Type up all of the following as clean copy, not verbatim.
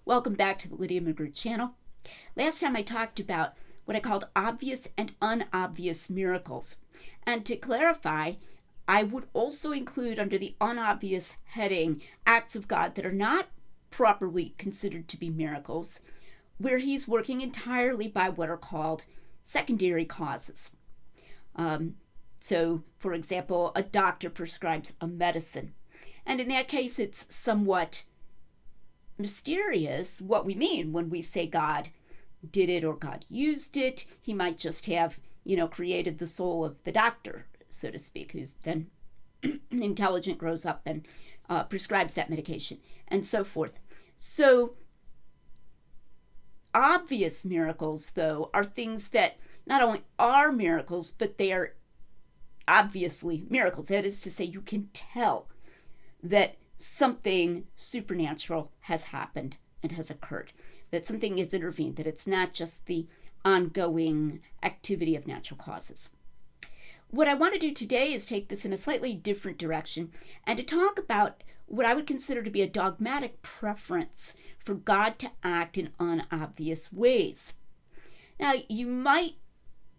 Welcome back to the Lydia McGrew channel. Last time I talked about what I called obvious and unobvious miracles. And to clarify, I would also include under the unobvious heading acts of God that are not properly considered to be miracles, where he's working entirely by what are called secondary causes. So, for example, a doctor prescribes a medicine. And in that case, it's somewhat mysterious what we mean when we say God did it or God used it. He might just have, created the soul of the doctor, so to speak, who's then intelligent, grows up and prescribes that medication, and so forth. So, obvious miracles, though, are things that not only are miracles, but they are obviously miracles. That is to say, you can tell that something supernatural has happened and has occurred, that something has intervened, that it's not just the ongoing activity of natural causes. What I want to do today is take this in a slightly different direction and to talk about what I would consider to be a dogmatic preference for God to act in unobvious ways. Now, you might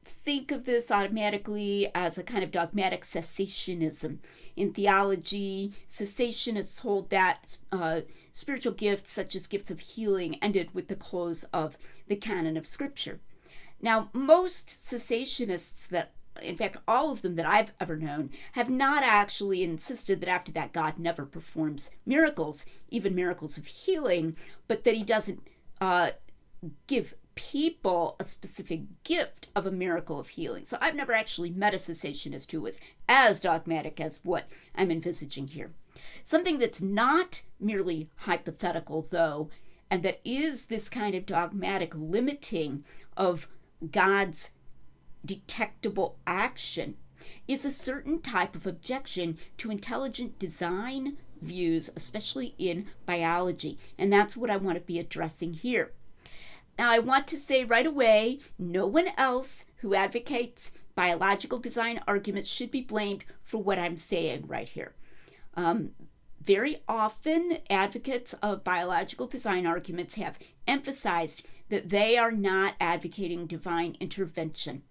think of this automatically as a kind of dogmatic cessationism. In theology, cessationists hold that spiritual gifts, such as gifts of healing, ended with the close of the canon of Scripture. Now, most cessationists in fact, all of them that I've ever known, have not actually insisted that after that God never performs miracles, even miracles of healing, but that he doesn't give people a specific gift of a miracle of healing. So I've never actually met a cessationist who was as dogmatic as what I'm envisaging here. Something that's not merely hypothetical, though, and that is this kind of dogmatic limiting of God's detectable action is a certain type of objection to intelligent design views, especially in biology. And that's what I want to be addressing here. Now, I want to say right away, no one else who advocates biological design arguments should be blamed for what I'm saying right here. Very often, advocates of biological design arguments have emphasized that they are not advocating divine intervention.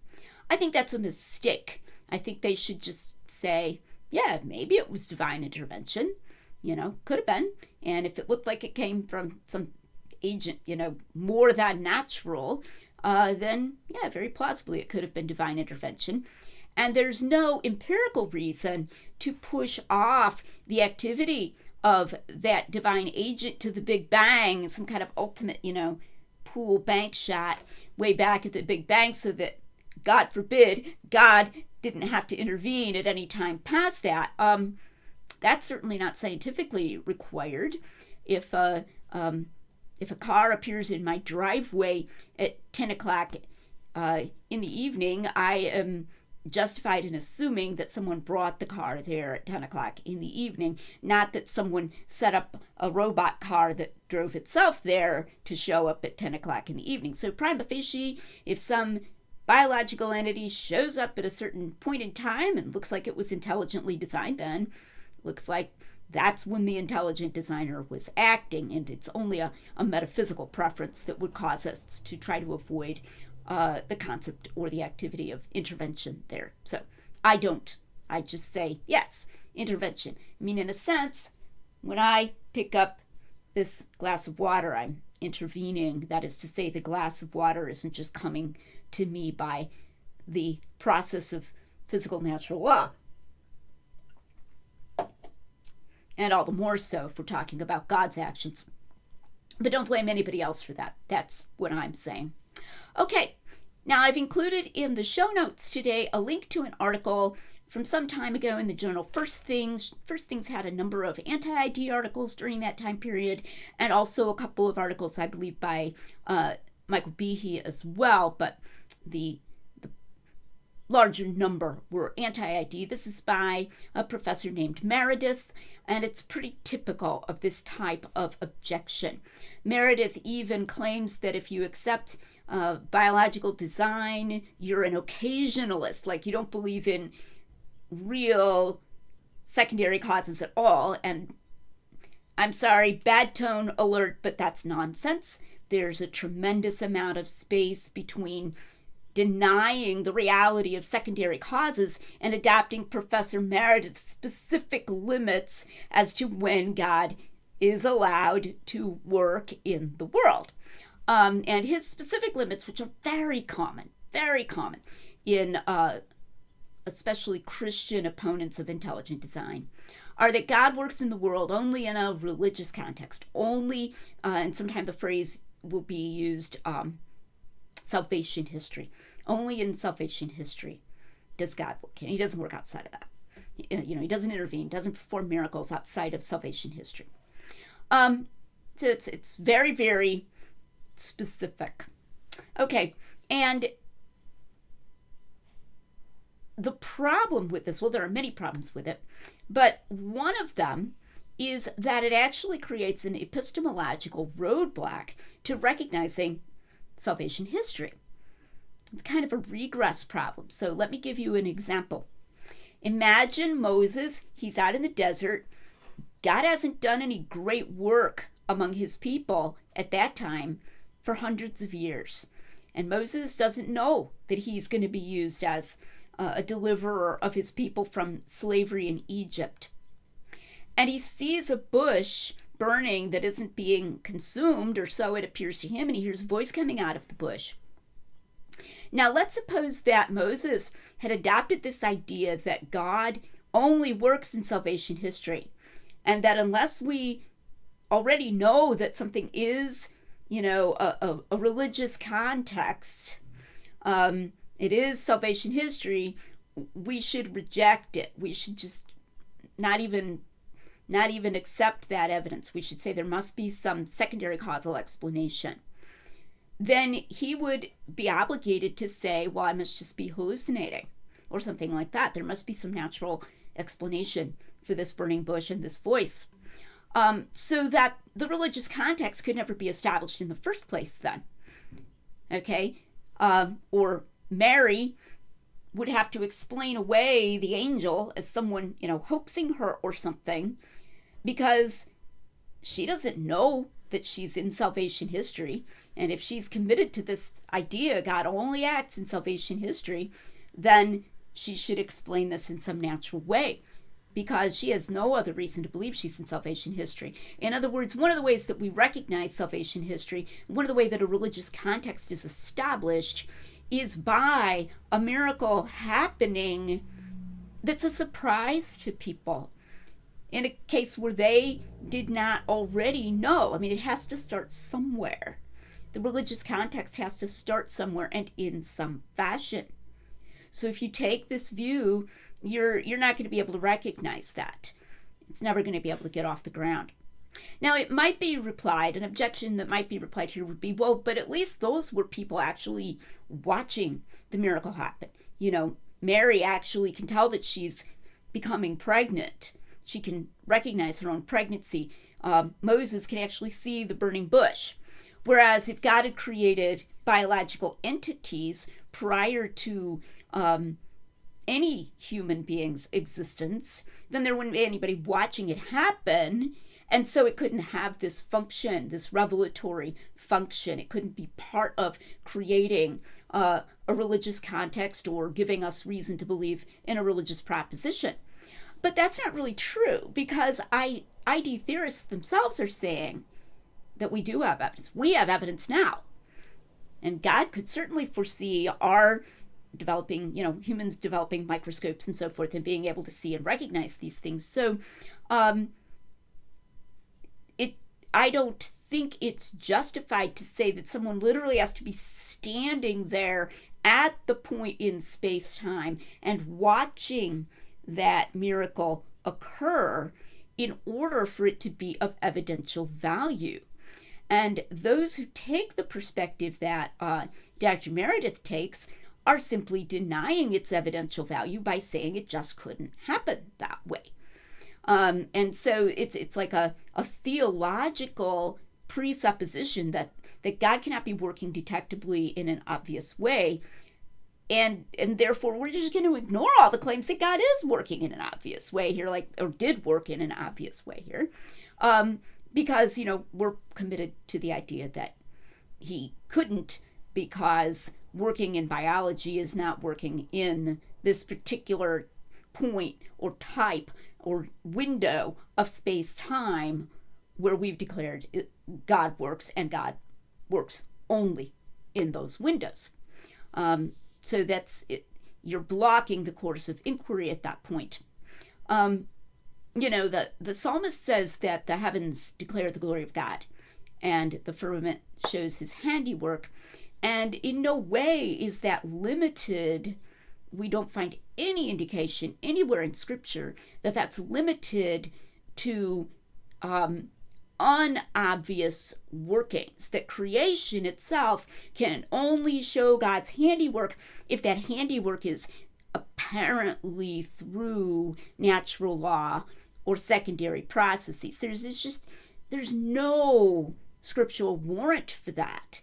I think that's a mistake. I think they should just say, yeah, maybe it was divine intervention. Could have been. And if it looked like it came from some agent, more than natural, then, yeah, very plausibly it could have been divine intervention. And there's no empirical reason to push off the activity of that divine agent to the Big Bang, some kind of ultimate, pool bank shot way back at the Big Bang, so that, God forbid, God didn't have to intervene at any time past that. That's certainly not scientifically required. If a car appears in my driveway at 10 o'clock in the evening, I am justified in assuming that someone brought the car there at 10 o'clock in the evening, not that someone set up a robot car that drove itself there to show up at 10 o'clock in the evening. So prima facie, if some biological entity shows up at a certain point in time and looks like it was intelligently designed, then looks like that's when the intelligent designer was acting, and it's only a metaphysical preference that would cause us to try to avoid the concept or the activity of intervention there. So I don't. I just say, yes, intervention. I mean, in a sense, when I pick up this glass of water, I'm intervening. That is to say, the glass of water isn't just coming to me by the process of physical natural law. And all the more so if we're talking about God's actions. But don't blame anybody else for that. That's what I'm saying. Okay, now I've included in the show notes today a link to an article from some time ago in the journal First Things. First Things had a number of anti-ID articles during that time period, and also a couple of articles, I believe, by Michael Behe as well, but the larger number were anti-ID. This is by a professor named Meredith, and it's pretty typical of this type of objection. Meredith even claims that if you accept biological design, you're an occasionalist, like you don't believe in real secondary causes at all. And I'm sorry, bad tone alert, but that's nonsense. There's a tremendous amount of space between denying the reality of secondary causes and adapting Professor Meredith's specific limits as to when God is allowed to work in the world. And his specific limits, which are very common in especially Christian opponents of intelligent design, are that God works in the world only in a religious context, only, and sometimes the phrase will be used, salvation history. Only in salvation history does God work, and he doesn't work outside of that. He doesn't intervene, doesn't perform miracles outside of salvation history. So it's very, very specific. Okay, and the problem with this, well, there are many problems with it, but one of them is that it actually creates an epistemological roadblock to recognizing salvation history. It's kind of a regress problem. So let me give you an example. Imagine Moses, he's out in the desert. God hasn't done any great work among his people at that time for hundreds of years. And Moses doesn't know that he's going to be used as a deliverer of his people from slavery in Egypt. And he sees a bush burning that isn't being consumed, or so it appears to him, and he hears a voice coming out of the bush. Now, let's suppose that Moses had adopted this idea that God only works in salvation history, and that unless we already know that something is, a religious context, it is salvation history, we should reject it. We should just not even accept that evidence. We should say there must be some secondary causal explanation. Then he would be obligated to say, well, I must just be hallucinating or something like that. There must be some natural explanation for this burning bush and this voice. So that the religious context could never be established in the first place then. Okay? Or Mary would have to explain away the angel as someone, hoaxing her or something, because she doesn't know that she's in salvation history. And if she's committed to this idea, God only acts in salvation history, then she should explain this in some natural way, because she has no other reason to believe she's in salvation history. In other words, one of the ways that we recognize salvation history, one of the ways that a religious context is established, is by a miracle happening that's a surprise to people, in a case where they did not already know. I mean, it has to start somewhere. The religious context has to start somewhere and in some fashion. So if you take this view, you're not going to be able to recognize that. It's never going to be able to get off the ground. Now, it might be replied, an objection that might be replied here would be, well, but at least those were people actually watching the miracle happen. Mary actually can tell that she's becoming pregnant. She can recognize her own pregnancy. Moses can actually see the burning bush. Whereas if God had created biological entities prior to any human being's existence, then there wouldn't be anybody watching it happen. And so it couldn't have this function, this revelatory function. It couldn't be part of creating a religious context or giving us reason to believe in a religious proposition. But that's not really true, because ID theorists themselves are saying that we do have evidence. We have evidence now. And God could certainly foresee our developing, humans developing microscopes and so forth and being able to see and recognize these things. So I don't think it's justified to say that someone literally has to be standing there at the point in space-time and watching that miracle occur in order for it to be of evidential value. And those who take the perspective that Dr. Meredith takes are simply denying its evidential value by saying it just couldn't happen that way. And so it's like a theological presupposition that God cannot be working detectably in an obvious way. And therefore, we're just going to ignore all the claims that God is working in an obvious way here, or did work in an obvious way here. because, we're committed to the idea that he couldn't, because working in biology is not working in this particular point or type or window of space-time where we've declared God works, and God works only in those windows. So that's it. You're blocking the course of inquiry at that point. The psalmist says that the heavens declare the glory of God, and the firmament shows his handiwork. And in no way is that limited. We don't find any indication anywhere in Scripture that that's limited to unobvious workings, that creation itself can only show God's handiwork if that handiwork is apparently through natural law or secondary processes. There's no scriptural warrant for that.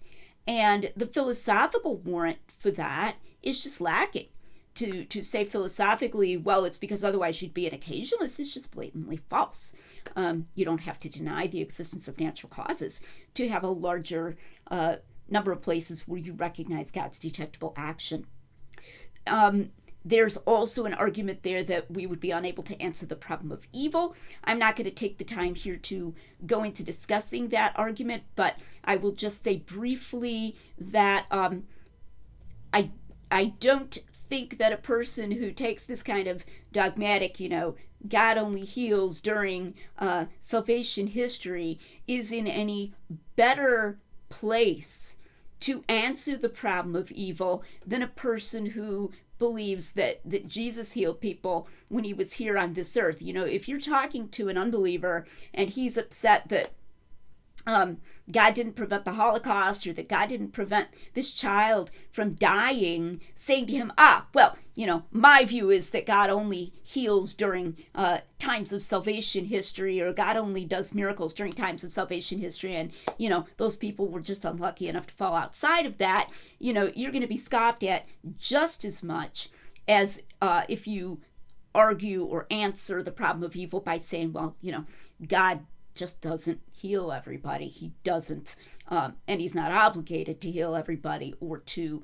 And the philosophical warrant for that is just lacking. To say philosophically, well, it's because otherwise you'd be an occasionalist, is just blatantly false. You don't have to deny the existence of natural causes to have a larger number of places where you recognize God's detectable action. There's also an argument there that we would be unable to answer the problem of evil. I'm not going to take the time here to go into discussing that argument, but I will just say briefly that I don't think that a person who takes this kind of dogmatic, God only heals during salvation history is in any better place to answer the problem of evil than a person who believes that Jesus healed people when he was here on this earth. If you're talking to an unbeliever and he's upset that God didn't prevent the Holocaust, or that God didn't prevent this child from dying, saying to him, my view is that God only heals during times of salvation history, or God only does miracles during times of salvation history, and, those people were just unlucky enough to fall outside of that, you're going to be scoffed at just as much as if you argue or answer the problem of evil by saying, God just doesn't heal everybody. He doesn't, and he's not obligated to heal everybody or to,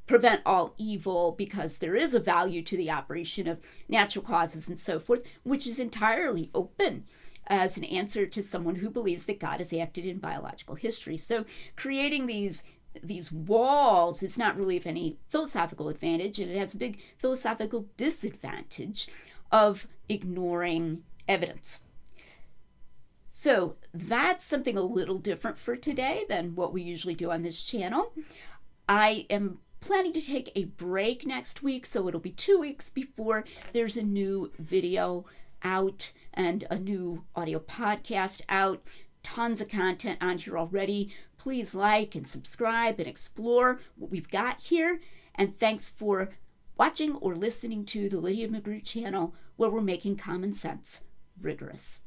prevent all evil, because there is a value to the operation of natural causes and so forth, which is entirely open as an answer to someone who believes that God has acted in biological history. So creating these walls is not really of any philosophical advantage, and it has a big philosophical disadvantage of ignoring evidence. So that's something a little different for today than what we usually do on this channel. I am planning to take a break next week, so it'll be 2 weeks before there's a new video out and a new audio podcast out. Tons of content on here already. Please like and subscribe and explore what we've got here. And thanks for watching or listening to the Lydia McGrew channel, where we're making common sense rigorous.